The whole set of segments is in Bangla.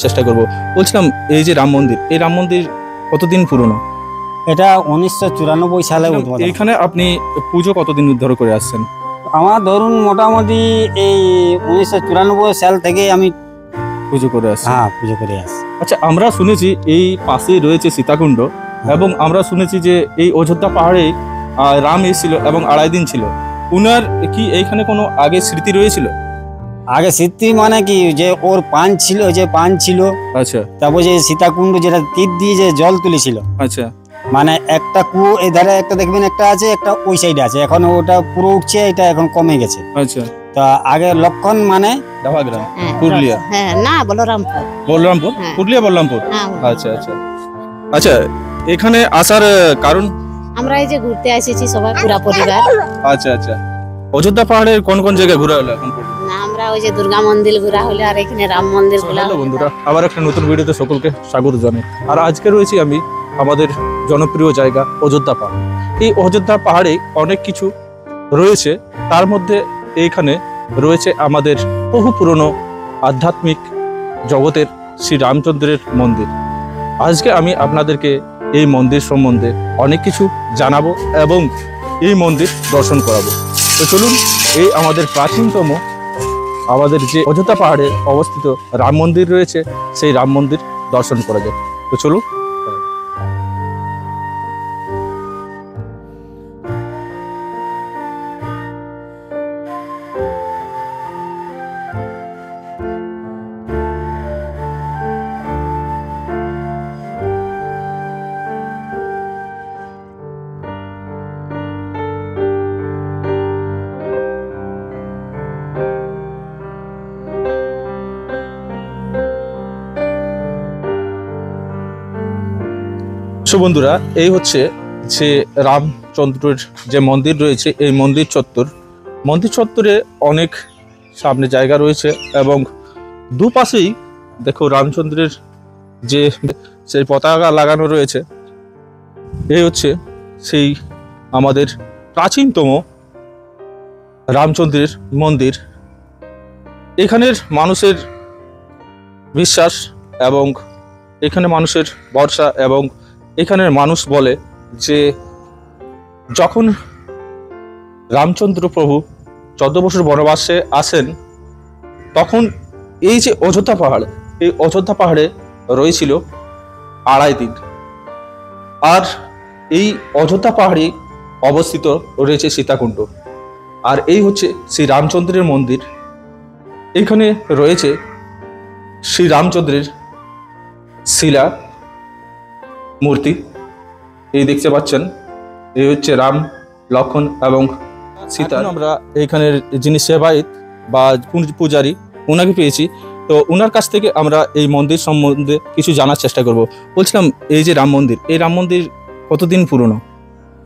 চেষ্টা করব। বলছিলাম এই যে রাম মন্দির, এই রাম মন্দির কতদিন পুরনো? এটা 1994 সালে উদ্বোধন। এখানে আপনি পুজো কতদিন ধরে করে আসছেন? আমার ধরুন মোটামুটি এই 1994 সাল থেকে আমি পুজো করে আসছেন। পুজো করে আসছি। আচ্ছা, আমরা শুনেছি এই পাশেই রয়েছে সীতাকুণ্ড এবং আমরা শুনেছি যে এই অযোধ্যা পাহাড়ে রাম এসেছিল এবং 2.5 দিন ছিল। উনার কি এইখানে কোনো আগে স্মৃতি রয়েছিল? আগে স্মৃতি মানে কি, যে ওর পান ছিল, যে পান ছিল, আচ্ছা তারপর যে সীতাকুণ্ড যেটা তীর দিয়ে যে জল তুলেছিল, আচ্ছা মানে একটা কুয়ো এই ধারে একটা দেখবেন একটা আছে, একটা ওই সাইডে আছে, এখন ওটা পুরো উঠছে, এটা এখন কমে গেছে। আচ্ছা, তা আগে লক্ষণ মানে ডাভাগ্রাম, পুরুলিয়া। হ্যাঁ, না বলরামপুর। বলরামপুর, পুরুলিয়া বলরামপুর। আচ্ছা আচ্ছা আচ্ছা, এখানে আসার কারণ? আমরা এই যে ঘুরতে এসেছি সবাই, পুরা পরিবার। আচ্ছা আচ্ছা, অযোধ্যা পাহাড়ের কোন কোন জায়গায় ঘোরা হলো এখন পর্যন্ত? না, আমরা ওই যে দুর্গা মন্দির ঘোরা হলো, আর এখানে রাম মন্দির ঘোরা হ্যালো হলো। বন্ধুরা, আবার একটা নতুন ভিডিওতে সকলকে স্বাগত জানাই। আর আজকে রয়েছি আমি আমাদের জনপ্রিয় জায়গা অযোধ্যা পাহাড়। এই অযোধ্যা পাহাড়ে অনেক কিছু রয়েছে, তার মধ্যে এইখানে রয়েছে আমাদের বহু পুরনো আধ্যাত্মিক জগতের শ্রী রামচন্দ্রের মন্দির। আজকে আমি আপনাদেরকে এই মন্দির সম্বন্ধে অনেক কিছু জানাবো এবং এই মন্দির দর্শন করাবো। তো চলুন, এই আমাদের প্রাচীনতম আমাদের যে অযোধ্যা পাহাড়ে অবস্থিত রাম মন্দির রয়েছে, সেই রাম মন্দির দর্শন করা যায়। তো চলুন। বন্ধুরা, এই হচ্ছে যে রামচন্দ্রের যে মন্দির রয়েছে, এই মন্দির চত্বরে অনেক সামনে জায়গা রয়েছে এবং দুপাশেই দেখো রামচন্দ্রের যে সেই পতাকা লাগানো রয়েছে। এই হচ্ছে সেই আমাদের প্রাচীনতম রামচন্দ্রের মন্দির। এখানের মানুষের বিশ্বাস এবং এখানে মানুষের ভরসা, এবং এখানের মানুষ বলে যে যখন রামচন্দ্র প্রভু 14 বছর বনবাসে আসেন, তখন এই যে অযোধ্যা পাহাড়, এই অযোধ্যা পাহাড়ে রয়েছিল 2.5 দিন। আর এই অযোধ্যা পাহাড়ে অবস্থিত রয়েছে সীতাকুণ্ড। আর এই হচ্ছে শ্রী রামচন্দ্রের মন্দির। এখানে রয়েছে শ্রী রামচন্দ্রের শিলা মূর্তি, এই দেখতে পাচ্ছেন। এই হচ্ছে রাম, লক্ষণ এবং সীতা। আমরা এইখানের যিনি সেবায়িত বা পূজারী, ওনাকে পেয়েছি। তো ওনার কাছ থেকে আমরা এই মন্দির সম্বন্ধে কিছু জানার চেষ্টা করব। বলছিলাম এই যে রাম মন্দির, এই রাম মন্দির কতদিন পুরনো?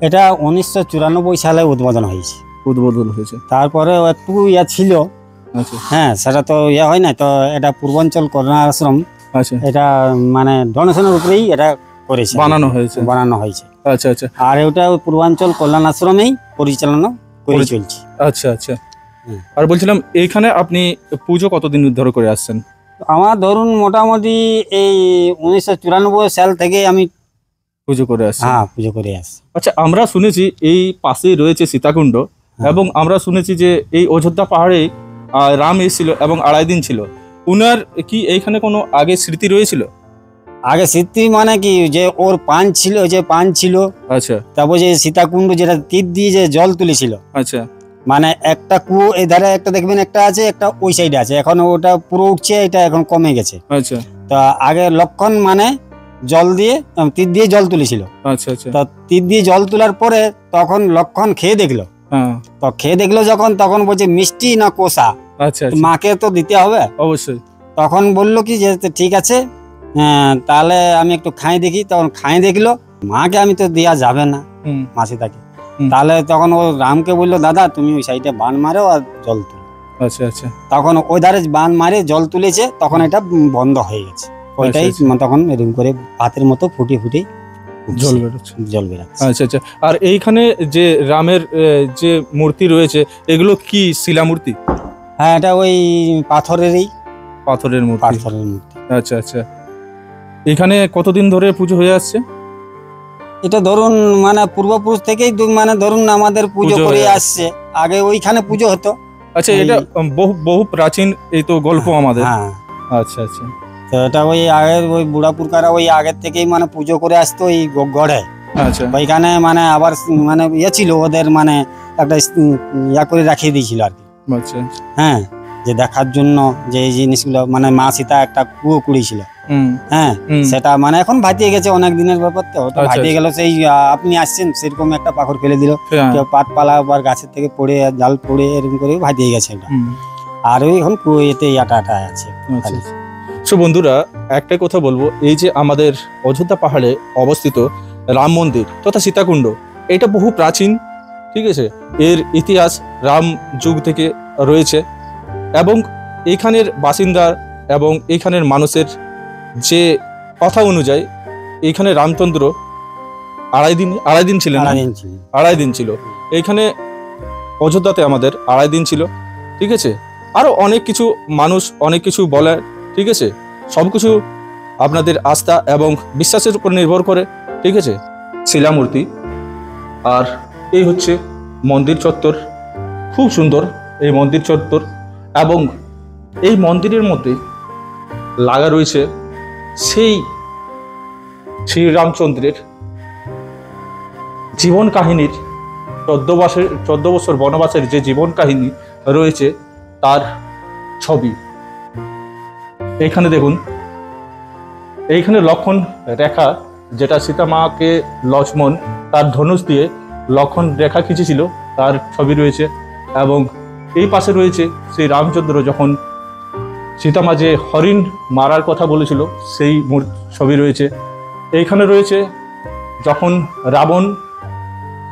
এটা 1994 সালে উদ্বোধন হয়েছে। তারপরে একটু ছিল। আচ্ছা হ্যাঁ, সেটা তো হয় না, তো এটা পূর্বাঞ্চল কল্যাণ আশ্রম, আচ্ছা, এটা মানে ডোনেশনের উপরেই এটা করেছে, বানানো হয়েছে। আচ্ছা আচ্ছা, আর এটা পূর্বাঞ্চল কল্যাণ আশ্রমেই পরিচালনা করে চলছে। আচ্ছা আচ্ছা। আর বলছিলাম এইখানে আপনি পুজো কতদিন ধরে করে আসছেন? আমার ধরুন মোটামুটি এই 1994 সাল থেকে আমি পুজো করে আসছি। পুজো করে আসছি। আচ্ছা, আমরা শুনেছি এই পাশেই রয়েছে সীতাকুণ্ড এবং আমরা শুনেছি যে এই অযোধ্যা পাহাড়ে রাম এসেছিল এবং 2.5 দিন ছিল। উনার কি এইখানে কোনো আগে স্মৃতি রয়েছিল? আগে স্মৃতি মানে কি, যে ওর পান ছিল, যে পান ছিল, আচ্ছা, তারপর যে সীতাকুণ্ড যেটা তীর দিয়ে যে জল তুলেছিল, আচ্ছা, মানে একটা কুয়ো এই ধারে একটা দেখবেন একটা আছে, একটা ওই সাইডে আছে, এখন ওটা পুরো উঠছে, এটা এখন কমে গেছে। আচ্ছা, তা আগে লক্ষণ মানে জল দিয়ে তীর দিয়ে জল তুলেছিল। আচ্ছা আচ্ছা, তা তীর দিয়ে জল তোলার পরে তখন লক্ষণ খেয়ে দেখলো। তো খেয়ে দেখলো যখন, তখন বলছে মিষ্টি না কষা, আচ্ছা, মাকে তো দিতে হবে অবশ্যই। তখন বললো কি যে ঠিক আছে, তাহলে আমি একটু খাই দেখি। তখন খাই দেখলো, মাকে আমি তো দেওয়া যাবে না, মাসি তাকে। তাহলে তখন ও রামকে বললো, দাদা তুমি ওই সাইডে বান মারো আর জল তুলো। আচ্ছা আচ্ছা, তখন ওই ধারে বান মারে জল তুলেছে, তখন এটা বন্ধ হয়ে গেছে। ওইটাই তখন এরকম করে ভাতের মতো ফুটে জল বেরোচ্ছে। আচ্ছা আচ্ছা। আর এইখানে যে রামের যে মূর্তি রয়েছে, এগুলো কি শিলা মূর্তি? হ্যাঁ, এটা ওই পাথরের মূর্তি। আচ্ছা আচ্ছা, এখানে কতদিন ধরে পুজো হয়ে আসছে? এটা ধরুন মানে পূর্বপুরুষ থেকেই মানে ধরুন আমাদের পুজো পুজো করে হয়ে আসছে। আগে ওইখানে পুজো হতো। আচ্ছা, এই- এটা বহু বহু প্রাচীন এই তো গল্প আমাদের। হ্যাঁ, আচ্ছা আচ্ছা তো এটা ওই আগের ওই বুড়াপুরকারা ওই আগের থেকেই মানে পুজো করে আসতো ওই গড়ে। আচ্ছা ওইখানে মানে আবার মানে ইয়ে ছিল ওদের মানে একটা ইয়া করে রাখিয়ে দিয়েছিল আর কি। আচ্ছা হ্যাঁ, যে দেখার জন্য যে এই জিনিসগুলো মানে মা সীতা একটা কুয়ো কুড়িয়েছিল। হুম হ্যাঁ, হুম। সেটা মানে এখন ভাটিয়ে গেছে, অনেক দিনের ব্যাপার তো আচ্ছা, ভাটিয়ে আচ্ছা। গেল। সেই আপনি আসছেন সেরকম একটা পাথর ফেলে দিল, হ্যাঁ, কেউ পাতপালা আবার গাছের থেকে পড়ে জাল পড়ে এরকম করে ভাটিয়ে গেছে এটা। হুম, আর ওই এখন কুয়োতে ইয়াটা আছে। আচ্ছা আচ্ছা। সো বন্ধুরা, একটাই কথা বলবো, এই যে আমাদের অযোধ্যা পাহাড়ে অবস্থিত রাম মন্দির তথা সীতাকুণ্ড, এটা বহু প্রাচীন, ঠিক আছে। এর ইতিহাস রাম যুগ থেকে রয়েছে এবং এইখানের বাসিন্দা এবং এইখানের মানুষের যে কথা অনুযায়ী এইখানে রামচন্দ্র আড়াই দিন ছিলেন না? সারাদিন ছিল। আড়াই দিন ছিল এইখানে অযোধ্যাতে, আমাদের আড়াই দিন ছিল, ঠিক আছে। আরো অনেক কিছু মানুষ অনেক কিছু বলে, ঠিক আছে। সব কিছু আপনাদের আস্থা এবং বিশ্বাসের উপর নির্ভর করে, ঠিক আছে। শিলামূর্তি, আর এই হচ্ছে মন্দির চত্বর, খুব সুন্দর এই মন্দির চত্বর। এবং এই মন্দিরের মধ্যে লাগা রয়েছে সেই শ্রীরামচন্দ্রের জীবন কাহিনীর 14 বছর বনবাসের যে জীবন কাহিনী রয়েছে তার ছবি। এইখানে দেখুন, এইখানে লক্ষণ রেখা, যেটা সীতা মাকে লক্ষ্মণ তার ধনুষ দিয়ে লক্ষণ রেখা খিঁচেছিল, তার ছবি রয়েছে। এবং এই পাশে রয়েছে সেই রামচন্দ্র যখন সীতামা যে হরিণ মারার কথা বলেছিল সেই ছবি রয়েছে। এইখানে রয়েছে যখন রাবণ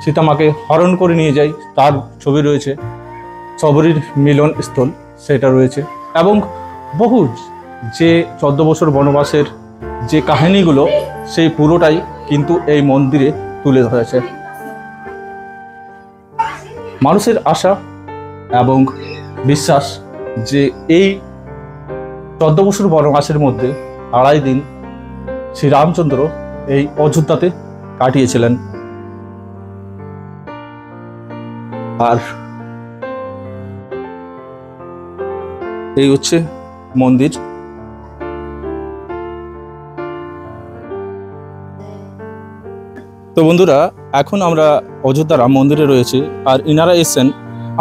সীতামাকে হরণ করে নিয়ে যায় তার ছবি রয়েছে। সবরীর মিলন স্থল সেটা রয়েছে। এবং বহু যে 14 বছর বনবাসের যে কাহিনীগুলো, সেই পুরোটাই কিন্তু এই মন্দিরে তুলে ধরেছে। মানুষের আশা এবং বিশ্বাস যে এই 14 বছর বনবাসের মধ্যে আড়াই দিন শ্রীরামচন্দ্র এই অযোধ্যাতে কাটিয়েছিলেন। আর এই হচ্ছে মন্দির। তো বন্ধুরা, এখন আমরা অযোধ্যা রাম মন্দিরে রয়েছে। আর ইনারা এসছেন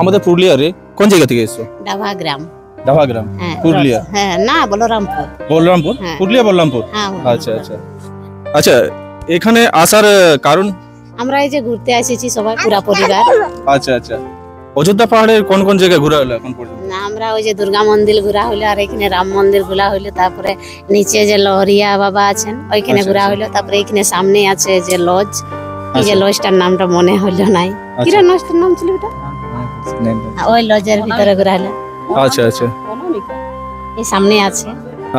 আমাদের পুরুলিয়ারে। কোন জায়গা থেকে এসছো? ডাভা গ্রাম। ডাভা গ্রাম, হ্যাঁ, পুরুলিয়া? হ্যাঁ, না বলরামপুর। বলরামপুর? হ্যাঁ। পুরুলিয়া বলরামপুর? হ্যাঁ, আচ্ছা আচ্ছা আচ্ছা। এখানে আসার কারণ? আমরা এই যে ঘুরতে এসেছি সবাই পুরা পরিবার। আচ্ছা আচ্ছা। অযোধ্যা পাহাড়ের কোন কোন জায়গায় ঘোরা হলো এখন পর্যন্ত? না, আমরা ওই যে দুর্গা মন্দির ঘোরা হইলো, আর এখানে রাম মন্দির ঘোরা হইলো, তারপরে নিচে যে লহরিয়া বাবা আছেন ওইখানে আচ্ছা, ঘোরা আচ্ছা। হইলো, তারপরে এখানে সামনে আছে যে লজ, এই যে আচ্ছা। লজটার নামটা মনে হইলো নাই, কিরা লজটার নাম ছিল ওটা? ওই লজের ভিতরে ঘোরা হলো। আচ্ছা আচ্ছা এই সামনে আছে,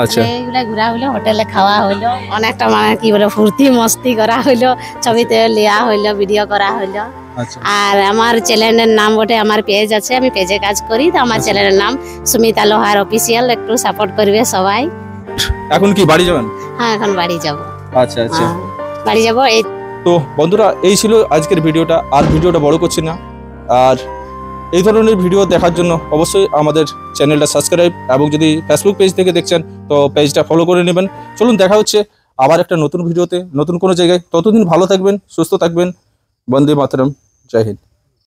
আচ্ছা এইগুলা ঘোরা হইলো, হোটেলে খাওয়া হইলো, অনেকটা মানে কি বলে ফুর্তি মস্তি করা হইলো, ছবিতে লিয়া হইলো, ভিডিও করা হইলো। আচ্ছা আর আমার চ্যানেলের নাম বটে, আমার পেজ আছে, আমি পেজে কাজ করি, তো আমার চ্যানেলের নাম সুমিতা লোহার অফিসিয়াল, একটু সাপোর্ট করবে সবাই। এখন কি বাড়ি যাবেন? হ্যাঁ, এখন বাড়ি যাব। আচ্ছা আচ্ছা। হ্যাঁ, বাড়ি যাব। এই তো বন্ধুরা, এই ছিল আজকের ভিডিওটা। আর ভিডিওটা বড় করছি না। আর এই ধরনের ভিডিও দেখার জন্য অবশ্যই আমাদের চ্যানেলটা সাবস্ক্রাইব, এবং যদি ফেসবুক পেজ থেকে দেখছেন তো পেজটা ফলো করে নেবেন। চলুন, দেখা হচ্ছে আবার একটা নতুন ভিডিওতে, নতুন কোনো জায়গায়। ততদিন ভালো থাকবেন, সুস্থ থাকবেন। বন্দে মাতরম। জয় হিন্দ।